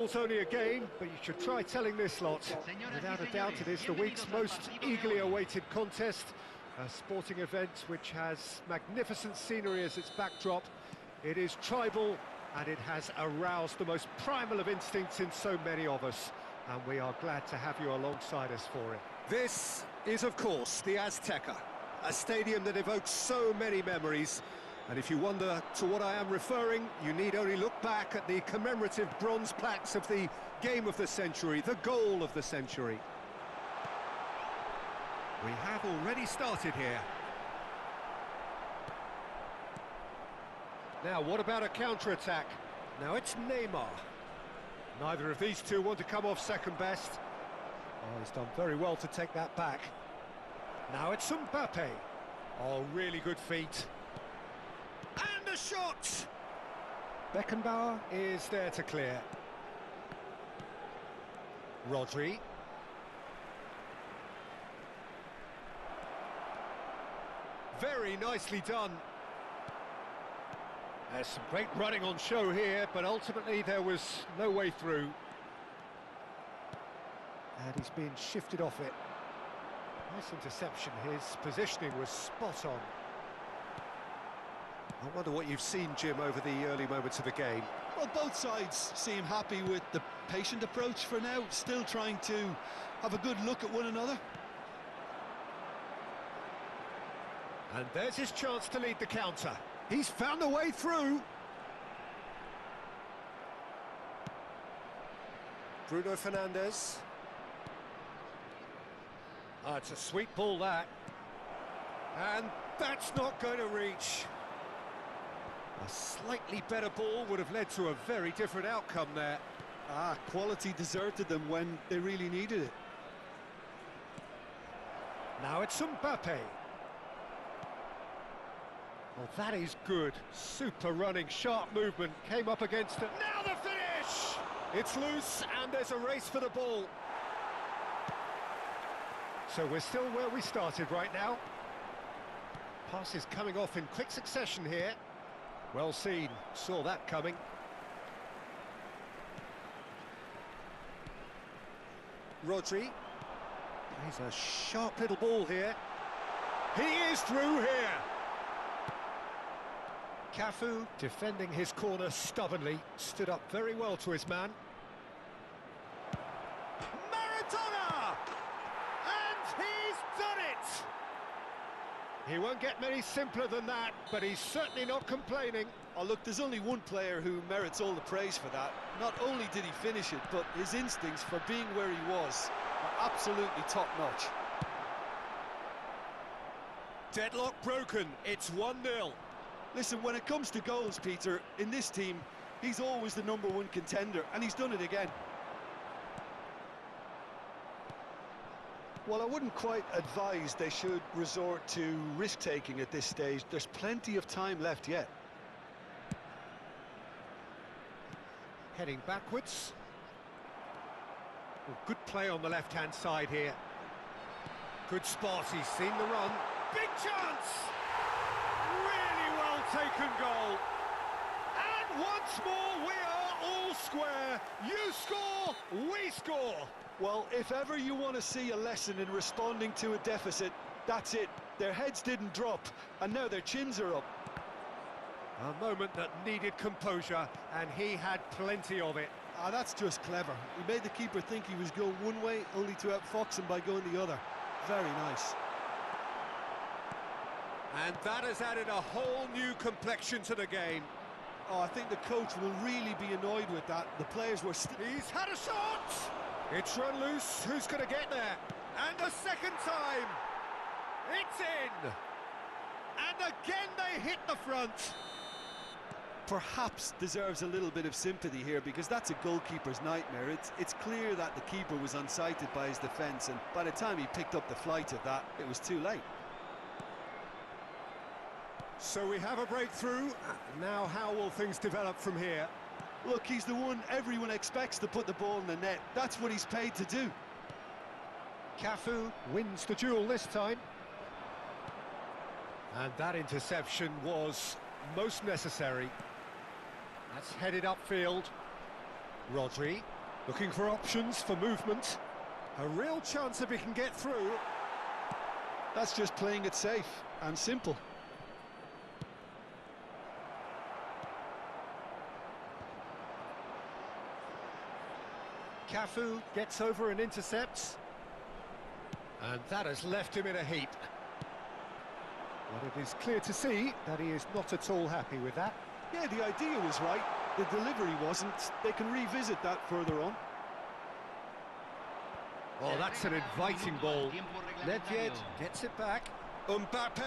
It's only a game, but you should try telling this lot. Without a doubt, it is the week's most eagerly awaited contest, a sporting event which has magnificent scenery as its backdrop. It is tribal, and it has aroused the most primal of instincts in so many of us, and we are glad to have you alongside us for it. This is, of course, the Azteca, a stadium that evokes so many memories. And if you wonder to what I am referring, you need only look back at the commemorative bronze plaques of the game of the century, the goal of the century. We have already started here. Now, what about a counter-attack? Now it's Neymar. Neither of these two want to come off second best. Oh, he's done very well to take that back. Now it's Mbappe. Oh, really good feet. And a shot! Beckenbauer is there to clear. Rodri. Very nicely done. There's some great running on show here, but ultimately there was no way through. And he's been shifted off it. Nice interception. His positioning was spot on. I wonder what you've seen, Jim, over the early moments of the game. Well, both sides seem happy with the patient approach for now, still trying to have a good look at one another. And there's his chance to lead the counter. He's found a way through. Bruno Fernandes. Ah, it's a sweet ball, that. And that's not going to reach. A slightly better ball would have led to a very different outcome there. Quality deserted them when they really needed it. Now it's Mbappe. Well, that is good. Super running, sharp movement, came up against it. Now the finish! It's loose, and there's a race for the ball. So we're still where we started right now. Pass is coming off in quick succession here. Well seen, saw that coming. Rodri. Plays a sharp little ball here. He is through here. Cafu, defending his corner stubbornly, stood up very well to his man. Maradona! And he's done it! He won't get many simpler than that, but he's certainly not complaining. Oh, look, there's only one player who merits all the praise for that. Not only did he finish it, but his instincts for being where he was are absolutely top-notch. Deadlock broken, it's 1-0. Listen, when it comes to goals, Peter, in this team, he's always the #1 contender, and he's done it again. Well, I wouldn't quite advise they should resort to risk-taking at this stage. There's plenty of time left yet. Heading backwards. Well, good play on the left-hand side here. Good spot, he's seen the run. Big chance! Really well-taken goal. And once more, we are all square. You score, we score. Well, if ever you want to see a lesson in responding to a deficit, that's it. Their heads didn't drop, and now their chins are up. A moment that needed composure, and he had plenty of it. That's just clever. He made the keeper think he was going one way, only to outfox him by going the other. Very nice. And that has added a whole new complexion to the game. Oh, I think the coach will really be annoyed with that. The players were... He's had a shot! It's run loose. Who's going to get there? And a second time! It's in! And again they hit the front. Perhaps deserves a little bit of sympathy here, because that's a goalkeeper's nightmare. It's clear that the keeper was unsighted by his defence, and by the time he picked up the flight of that, it was too late. So we have a breakthrough. Now how will things develop from here? Look, he's the one everyone expects to put the ball in the net. That's what he's paid to do. Cafu wins the duel this time. And that interception was most necessary. That's headed upfield. Rodri. Looking for options for movement. A real chance if he can get through. That's just playing it safe and simple. Cafu gets over and intercepts. And that has left him in a heap. But it is clear to see that he is not at all happy with that. Yeah, the idea was right, the delivery wasn't. They can revisit that further on. Oh, that's an inviting ball. Nedved gets it back. Mbappe!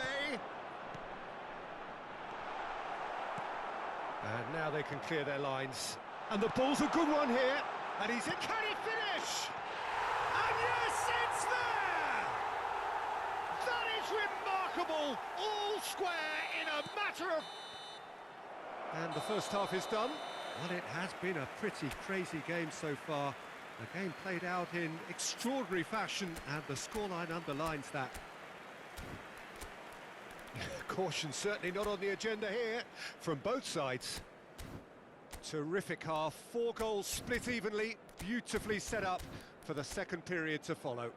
And now they can clear their lines. And the ball's a good one here. And he's in. Can he finish? And yes, it's there! That is remarkable. All square in a matter of... And the first half is done. Well, it has been a pretty crazy game so far. The game played out in extraordinary fashion, and the scoreline underlines that. Caution certainly not on the agenda here from both sides. Terrific half, 4 goals split evenly, beautifully set up for the second period to follow.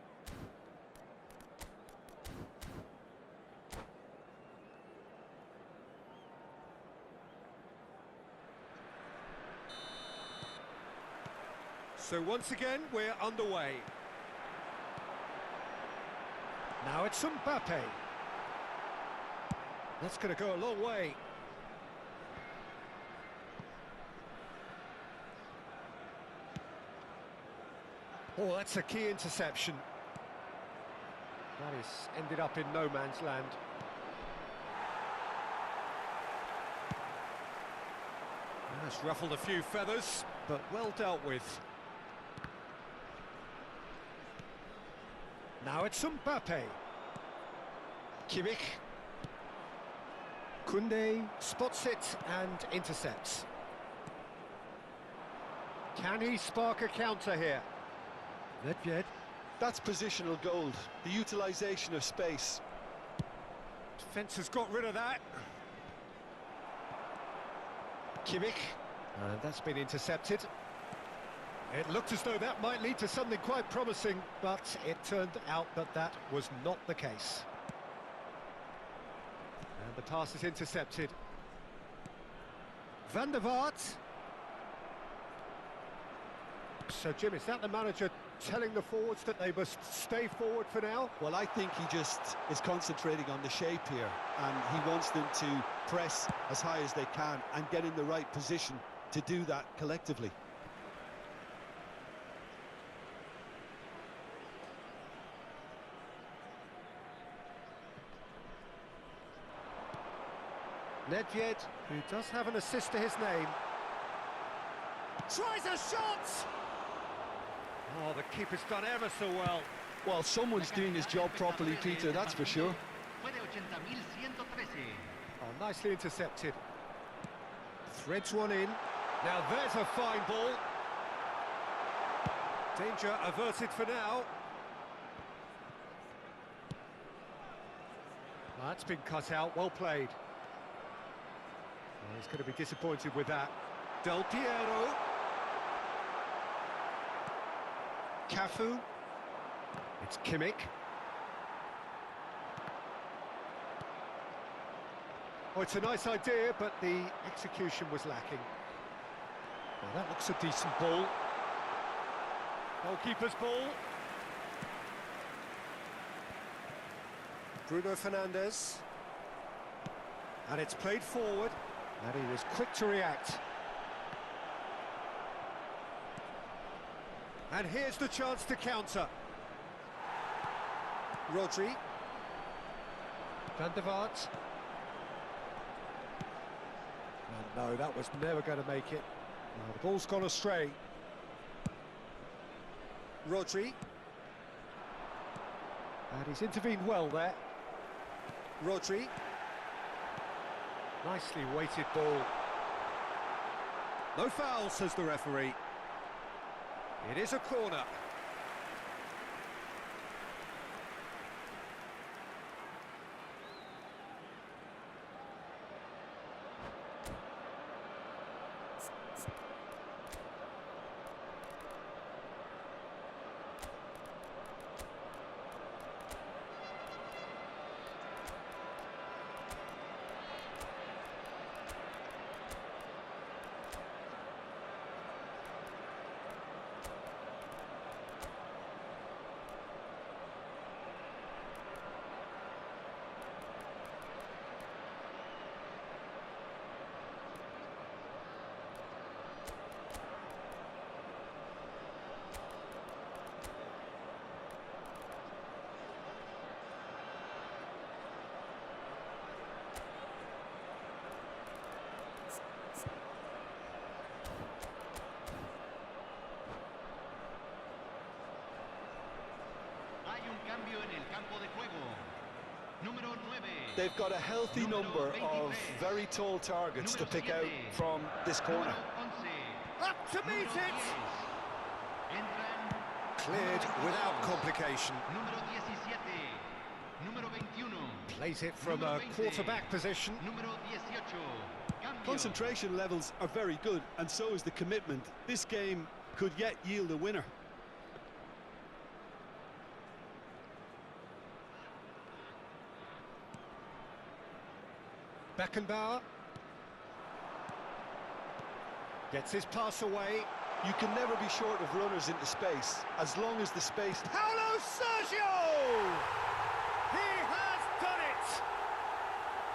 So once again, we're underway. Now it's Mbappe. That's going to go a long way. Oh, that's a key interception. That is ended up in no man's land. That's ruffled a few feathers, but well dealt with. Now it's Mbappe. Kimmich. Koundé spots it and intercepts. Can he spark a counter here? Nedved. That's positional gold, the utilisation of space. Defence has got rid of that. Kimmich. And that's been intercepted. It looked as though that might lead to something quite promising, but it turned out that that was not the case. And the pass is intercepted. Van der Vaart. So, Jim, is that the manager telling the forwards that they must stay forward for now? Well, I think he just is concentrating on the shape here, and he wants them to press as high as they can and get in the right position to do that collectively. Nedved, who does have an assist to his name, tries a shot! Oh, the keeper's done ever so well. Well, someone's doing his job properly, Peter, that's for sure. Oh, nicely intercepted. Threads one in. Now there's a fine ball. Danger averted for now. That's been cut out, well played. He's going to be disappointed with that. Del Piero. Cafu. It's Kimmich. Oh, it's a nice idea, but the execution was lacking. Well, that looks a decent ball. Goalkeeper's ball. Bruno Fernandes. And it's played forward. And he was quick to react. And here's the chance to counter. Rodri. Van der Vaart. And no, that was never going to make it. No, the ball's gone astray. Rodri. And he's intervened well there. Rodri. Nicely weighted ball. No foul, says the referee. It is a corner. They've got a healthy number of very tall targets to pick out from this corner. Up to meet it! Cleared without complication. Plays it from a quarterback position. Concentration levels are very good, and so is the commitment. This game could yet yield a winner. Beckenbauer gets his pass away. You can never be short of runners into space, as long as the space... Paulo Sergio! He has done it!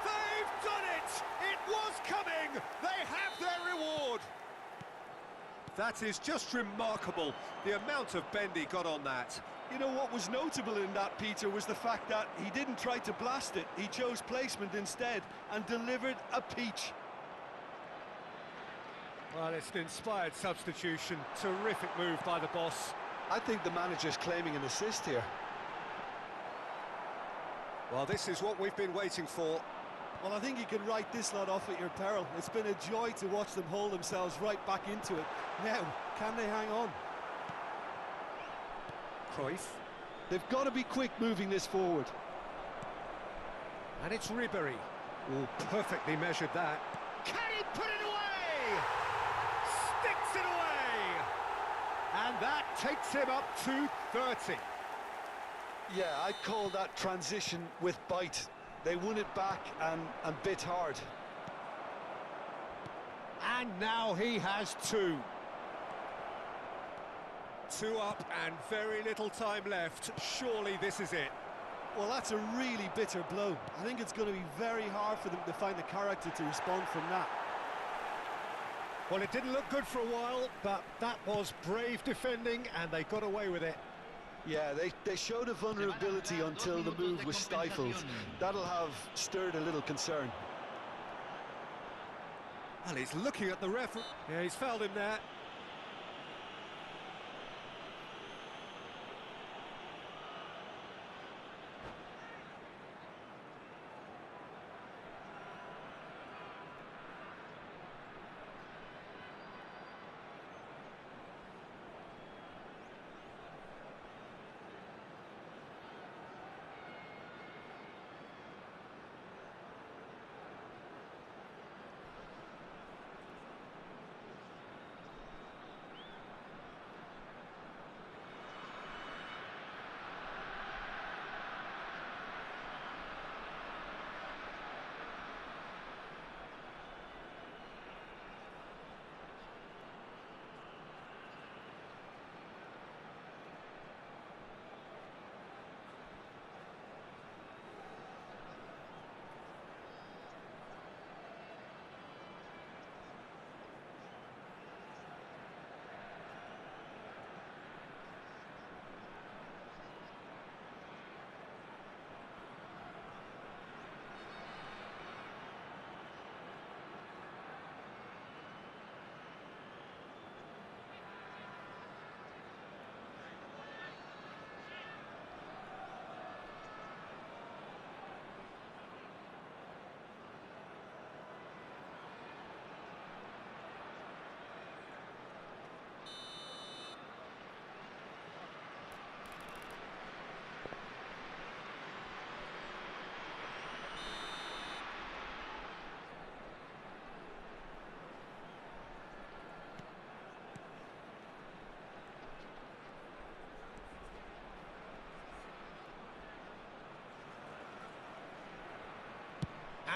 They've done it! It was coming! They have their reward! That is just remarkable, the amount of bend he got on that. You know what was notable in that, Peter, was the fact that he didn't try to blast it. He chose placement instead and delivered a peach. Well, it's an inspired substitution. Terrific move by the boss. I think the manager's claiming an assist here. Well, this is what we've been waiting for. Well, I think you can write this lot off at your peril. It's been a joy to watch them hold themselves right back into it. Now, can they hang on? Cruyff. They've got to be quick moving this forward. And it's Ribéry. Oh, perfectly measured that. Can he put it away? Sticks it away! And that takes him up to 30. Yeah, I'd call that transition with bite. They won it back and bit hard. And now he has two. Two up and very little time left. Surely this is it. Well, that's a really bitter blow. I think it's going to be very hard for them to find the character to respond from that. Well, it didn't look good for a while, but that was brave defending and they got away with it. Yeah, they showed a vulnerability until the move was stifled. That'll have stirred a little concern. Well, he's looking at the referee. Yeah, he's fouled him there.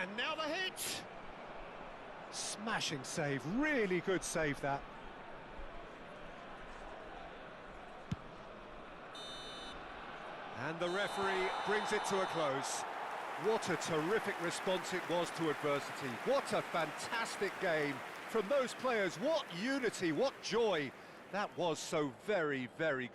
And now the hit! Smashing save, really good save that. And the referee brings it to a close. What a terrific response it was to adversity. What a fantastic game from those players. What unity, what joy. That was so very, very good.